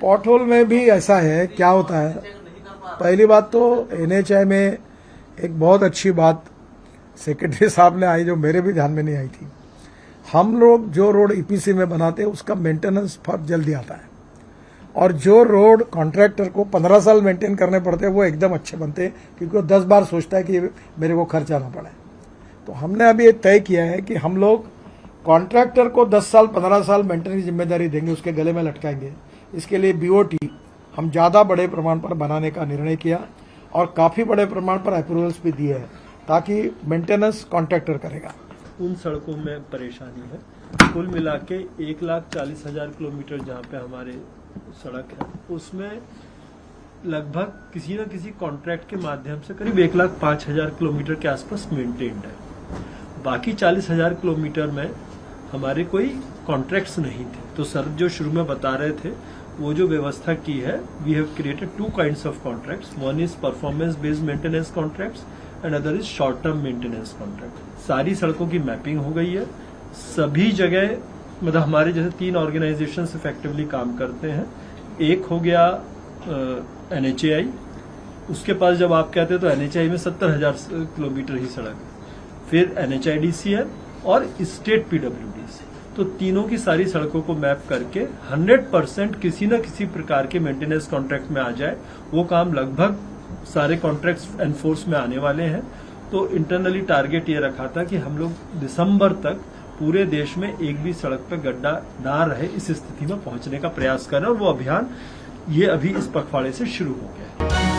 Pothole में भी ऐसा है, क्या होता है, पहली बात तो एनएचआई में एक बहुत अच्छी बात सेक्रेटरी साहब ने आई जो मेरे भी ध्यान में नहीं आई थी। हम लोग जो रोड ईपीसी में बनाते हैं उसका मेंटेनेंस बहुत जल्दी आता है, और जो रोड कॉन्ट्रैक्टर को 15 साल मेंटेन करने पड़ते हैं वो एकदम अच्छे बनते हैं, क्योंकि वो 10 बार सोचता है कि मेरे को खर्चा ना पड़े। तो हमने अभी ये तय किया है कि हम लोग कॉन्ट्रैक्टर को 10 साल 15 साल मेंटेनेंस की जिम्मेदारी देंगे, उसके गले में लटकाएंगे। इसके लिए बीओटी हम ज़्यादा बड़े प्रमाण पर बनाने का निर्णय किया और काफ़ी बड़े प्रमाण पर अप्रूवल्स भी दिए हैं, ताकि मेंटेनेंस कॉन्ट्रैक्टर करेगा। उन सड़कों में परेशानी है, कुल मिला के 1,40,000 किलोमीटर जहाँ पे हमारे सड़क है उसमें लगभग किसी न किसी कॉन्ट्रैक्ट के माध्यम से करीब 1,05,000 किलोमीटर के आसपास मेंटेन्ड है। बाकी 40,000 किलोमीटर में हमारे कोई कॉन्ट्रैक्ट्स नहीं थे। तो सर जो शुरू में बता रहे थे वो जो व्यवस्था की है, we have created 2 kinds of contracts, one is performance based maintenance contracts and other is short term maintenance contract. सारी सड़कों की मैपिंग हो गई है, सभी जगह मतलब हमारे जैसे 3 ऑर्गेनाइजेशंस इफेक्टिवली काम करते हैं। एक हो गया एनएचएआई, उसके पास जब आप कहते हैं तो एनएचएआई में 70,000 किलोमीटर ही सड़क है, फिर एनएचआईडीसी है और स्टेट पीडब्ल्यूडीसी। तो तीनों की सारी सड़कों को मैप करके 100% किसी न किसी प्रकार के मेंटेनेंस कॉन्ट्रैक्ट में आ जाए, वो काम लगभग सारे कॉन्ट्रैक्ट्स एनफोर्स में आने वाले हैं। तो इंटरनली टारगेट ये रखा था कि हम लोग दिसंबर तक पूरे देश में एक भी सड़क पर गड्ढा ना रहे, इस स्थिति में पहुंचने का प्रयास करें, और वो अभियान ये अभी इस पखवाड़े से शुरू हो गया है।